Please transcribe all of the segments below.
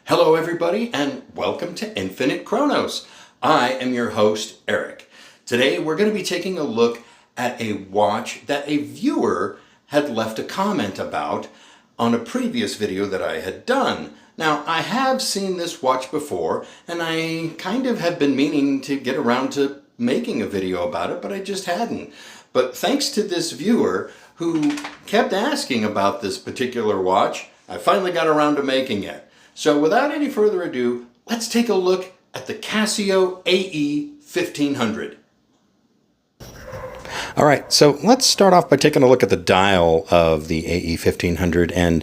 Hello everybody and welcome to Infinite Chronos. I am your host, Eric. Today we're going to be taking a look at a watch that a viewer had left a comment about on a previous video that I had done. Now, I have seen this watch before and I kind of have been meaning to get around to making a video about it, but I just hadn't. But thanks to this viewer who kept asking about this particular watch, I finally got around to making it. So without any further ado, let's take a look at the Casio AE1500. All right, so let's start off by taking a look at the dial of the AE1500, and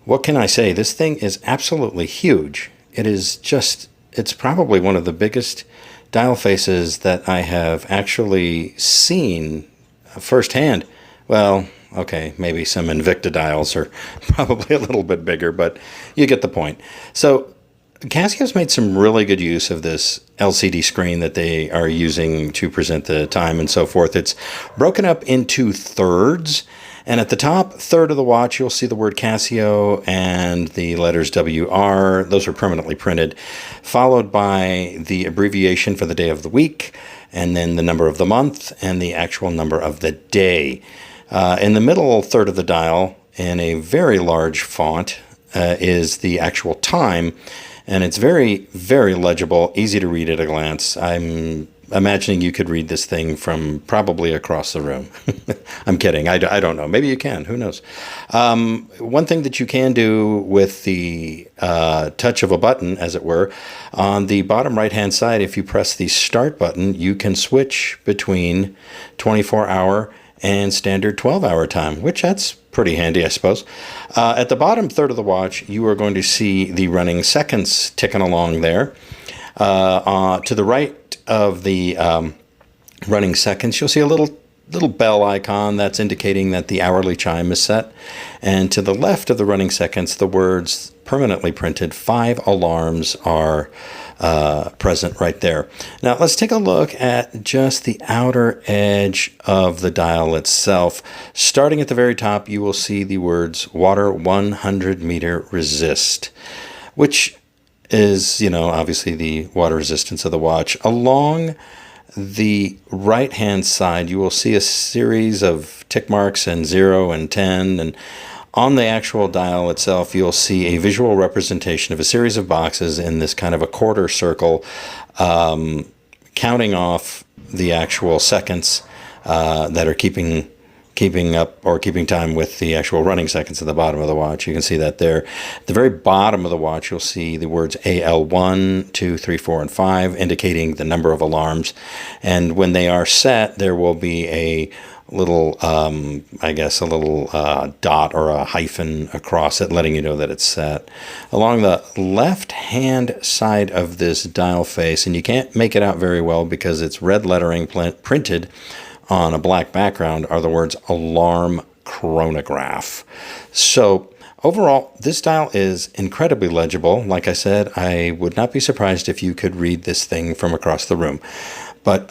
what can I say? This thing is absolutely huge. It's probably one of the biggest dial faces that I have actually seen firsthand. Well, okay, maybe some Invicta dials are probably a little bit bigger, but you get the point. So Casio's made some really good use of this LCD screen that they are using to present the time and so forth. It's broken up into thirds, and at the top third of the watch you'll see the word Casio and the letters WR. Those are permanently printed, followed by the abbreviation for the day of the week, and then the number of the month and the actual number of the day. In the middle third of the dial, in a very large font, is the actual time, and it's very, very legible, easy to read at a glance. I'm imagining you could read this thing from probably across the room. I'm kidding. I don't know. Maybe you can. Who knows? One thing that you can do with the touch of a button, as it were, on the bottom right-hand side, if you press the start button, you can switch between 24-hour and standard 12-hour time, which that's pretty handy, I suppose. At the bottom third of the watch, you are going to see the running seconds ticking along there. To the right of the running seconds, you'll see a little bell icon that's indicating that the hourly chime is set. And to the left of the running seconds, the words permanently printed, 5 alarms are present right there. Now let's take a look at just the outer edge of the dial itself. Starting at the very top, you will see the words water 100 meter resist, which is, obviously the water resistance of the watch. Along the right hand side, you will see a series of tick marks and 0 and 10, and on the actual dial itself, you'll see a visual representation of a series of boxes in this kind of a quarter circle, counting off the actual seconds that are keeping up or keeping time with the actual running seconds at the bottom of the watch. You can see that there. At the very bottom of the watch, you'll see the words AL1, 2, 3, 4, and 5, indicating the number of alarms. And when they are set, there will be a little, dot or a hyphen across it, letting you know that it's set. Along the left-hand side of this dial face, and you can't make it out very well because it's red lettering printed on a black background, are the words alarm chronograph. So overall, this dial is incredibly legible. Like I said, I would not be surprised if you could read this thing from across the room. But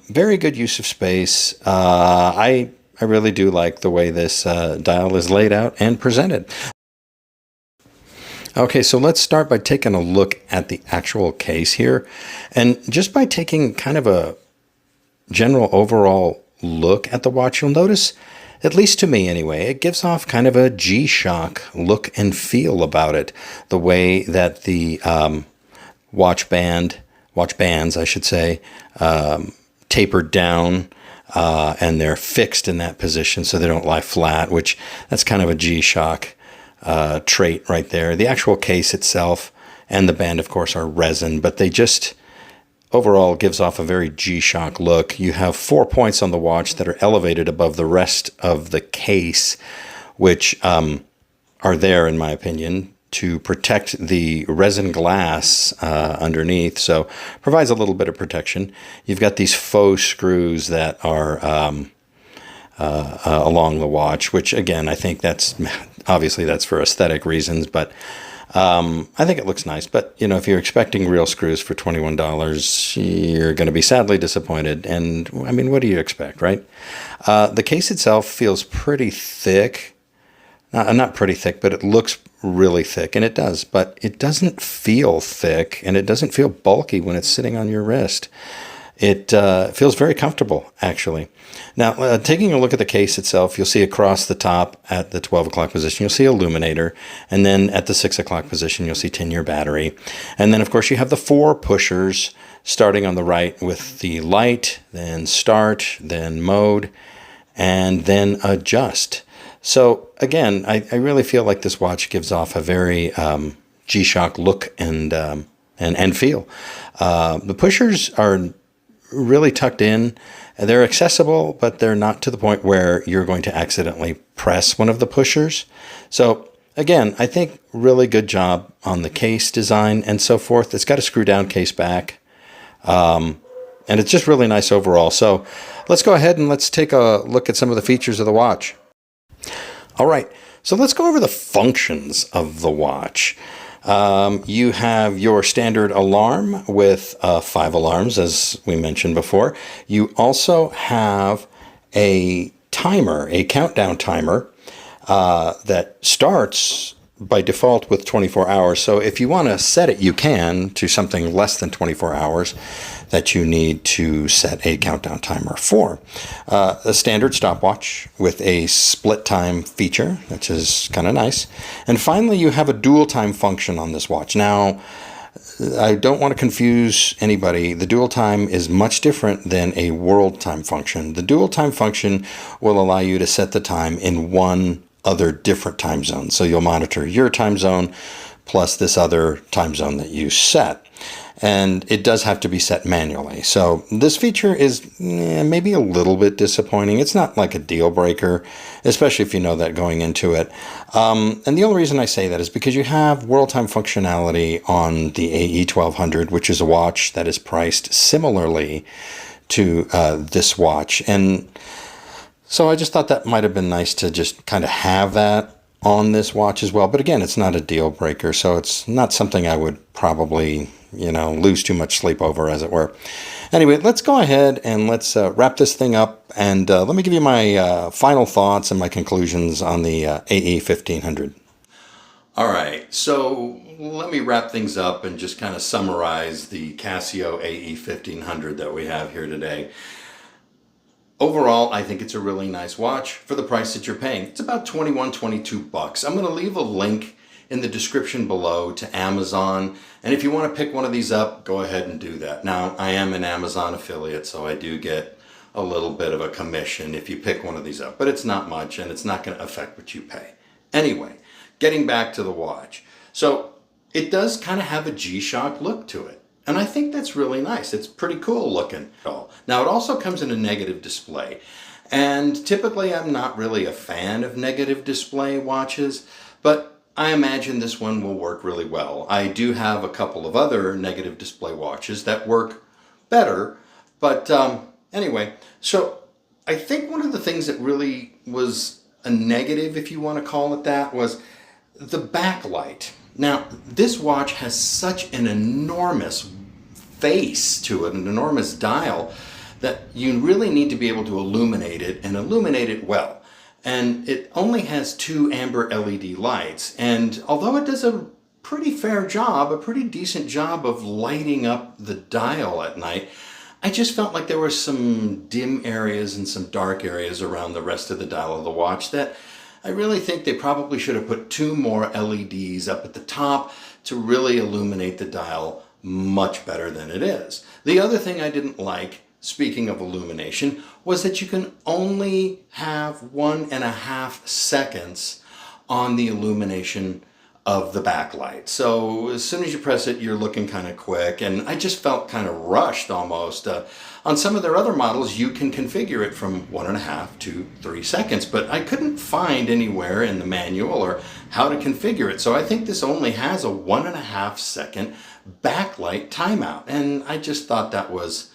very good use of space. I really do like the way this dial is laid out and presented. Okay, so let's start by taking a look at the actual case here. And just by taking kind of a general overall look at the watch, you'll notice, at least to me anyway, it gives off kind of a G-Shock look and feel about it. The way that the watch bands, I should say, tapered down, and they're fixed in that position so they don't lie flat, which that's kind of a G-Shock trait right there. The actual case itself and the band, of course, are resin, but they just overall gives off a very G-Shock look. You have 4 points on the watch that are elevated above the rest of the case, which are there, in my opinion, to protect the resin glass underneath, so provides a little bit of protection. You've got these faux screws that are along the watch, which again, I think that's for aesthetic reasons, but I think it looks nice. But if you're expecting real screws for $21, you're going to be sadly disappointed. And I mean, what do you expect, right? The case itself feels pretty thick. not pretty thick, but it looks really thick, and it does, but it doesn't feel thick, and it doesn't feel bulky when it's sitting on your wrist. It feels very comfortable, actually. Now, taking a look at the case itself, you'll see across the top at the 12 o'clock position, you'll see illuminator. And then at the 6 o'clock position, you'll see 10-year battery. And then, of course, you have the 4 pushers starting on the right with the light, then start, then mode, and then adjust. So, again, I really feel like this watch gives off a very G-Shock look and feel. The pushers are really tucked in. They're accessible, but they're not to the point where you're going to accidentally press one of the pushers. So again, I think really good job on the case design and so forth. It's got a screw down case back. And it's just really nice overall. So let's go ahead and let's take a look at some of the features of the watch. All right, so let's go over the functions of the watch. You have your standard alarm with 5 alarms, as we mentioned before. You also have a timer, a countdown timer that starts by default with 24 hours. So if you want to set it, you can to something less than 24 hours that you need to set a countdown timer for. A standard stopwatch with a split time feature, which is kind of nice. And finally, you have a dual time function on this watch. Now, I don't want to confuse anybody. The dual time is much different than a world time function. The dual time function will allow you to set the time in one other different time zone. So you'll monitor your time zone plus this other time zone that you set. And it does have to be set manually. So this feature is maybe a little bit disappointing. It's not like a deal breaker, especially if you know that going into it. And the only reason I say that is because you have world time functionality on the AE1200, which is a watch that is priced similarly to this watch. And so I just thought that might have been nice to just kind of have that on this watch as well. But again, it's not a deal breaker, so it's not something I would probably, lose too much sleep over, as it were. Anyway, let's go ahead and let's wrap this thing up, and let me give you my final thoughts and my conclusions on the AE1500. All right, so let me wrap things up and just kind of summarize the Casio AE1500 that we have here today. Overall, I think it's a really nice watch for the price that you're paying. It's about 21, 22 bucks. I'm going to leave a link in the description below to Amazon. And if you want to pick one of these up, go ahead and do that. Now, I am an Amazon affiliate, so I do get a little bit of a commission if you pick one of these up. But it's not much, and it's not going to affect what you pay. Anyway, getting back to the watch. So it does kind of have a G-Shock look to it. And I think that's really nice. It's pretty cool looking. Now, it also comes in a negative display. And typically, I'm not really a fan of negative display watches, but I imagine this one will work really well. I do have a couple of other negative display watches that work better. But anyway, so I think one of the things that really was a negative, if you want to call it that, was the backlight. Now, this watch has such an enormous face to it, an enormous dial, that you really need to be able to illuminate it and illuminate it well. And it only has 2 amber LED lights. And although it does a pretty fair job, a pretty decent job of lighting up the dial at night, I just felt like there were some dim areas and some dark areas around the rest of the dial of the watch that I really think they probably should have put 2 more LEDs up at the top to really illuminate the dial much better than it is. The other thing I didn't like, speaking of illumination, was that you can only have 1.5 seconds on the illumination of the backlight. So as soon as you press it, you're looking kind of quick, and I just felt kind of rushed almost. On some of their other models, you can configure it from 1.5 to 3 seconds, but I couldn't find anywhere in the manual or how to configure it. So I think this only has a 1.5 second backlight timeout, and I just thought that was,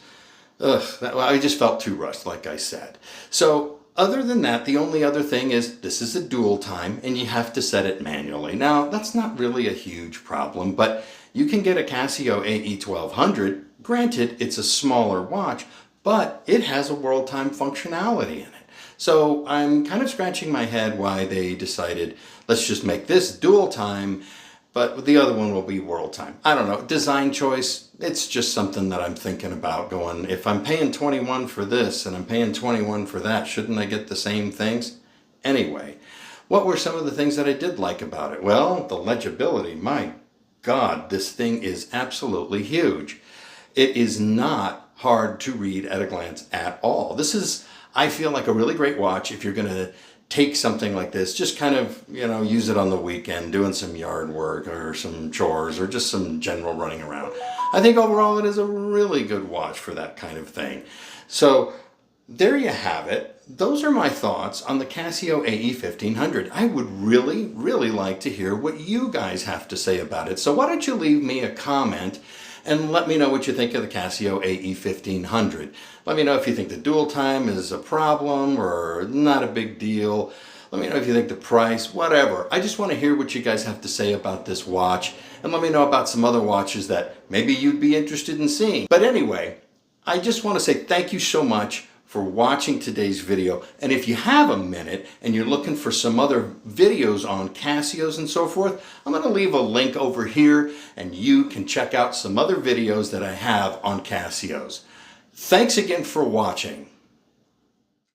I just felt too rushed, like I said. So other than that, the only other thing is this is a dual time and you have to set it manually. Now, that's not really a huge problem, but you can get a Casio AE1200. Granted, it's a smaller watch, but it has a world time functionality in it. So I'm kind of scratching my head why they decided, let's just make this dual time, but the other one will be world time. I don't know, design choice, it's just something that I'm thinking about going, if I'm paying 21 for this and I'm paying 21 for that, shouldn't I get the same things? Anyway, what were some of the things that I did like about it? Well, the legibility, my God, this thing is absolutely huge. It is not hard to read at a glance at all. This is, I feel like, a really great watch if you're going to take something like this, just kind of, use it on the weekend, doing some yard work or some chores or just some general running around. I think overall it is a really good watch for that kind of thing. So there you have it. Those are my thoughts on the Casio AE1500. I would really, really like to hear what you guys have to say about it. So why don't you leave me a comment and let me know what you think of the Casio AE1500. Let me know if you think the dual time is a problem or not a big deal. Let me know if you think the price, whatever. I just want to hear what you guys have to say about this watch, and let me know about some other watches that maybe you'd be interested in seeing. But anyway, I just want to say thank you so much for watching today's video. And if you have a minute and you're looking for some other videos on Casios and so forth, I'm going to leave a link over here and you can check out some other videos that I have on Casios. Thanks again for watching.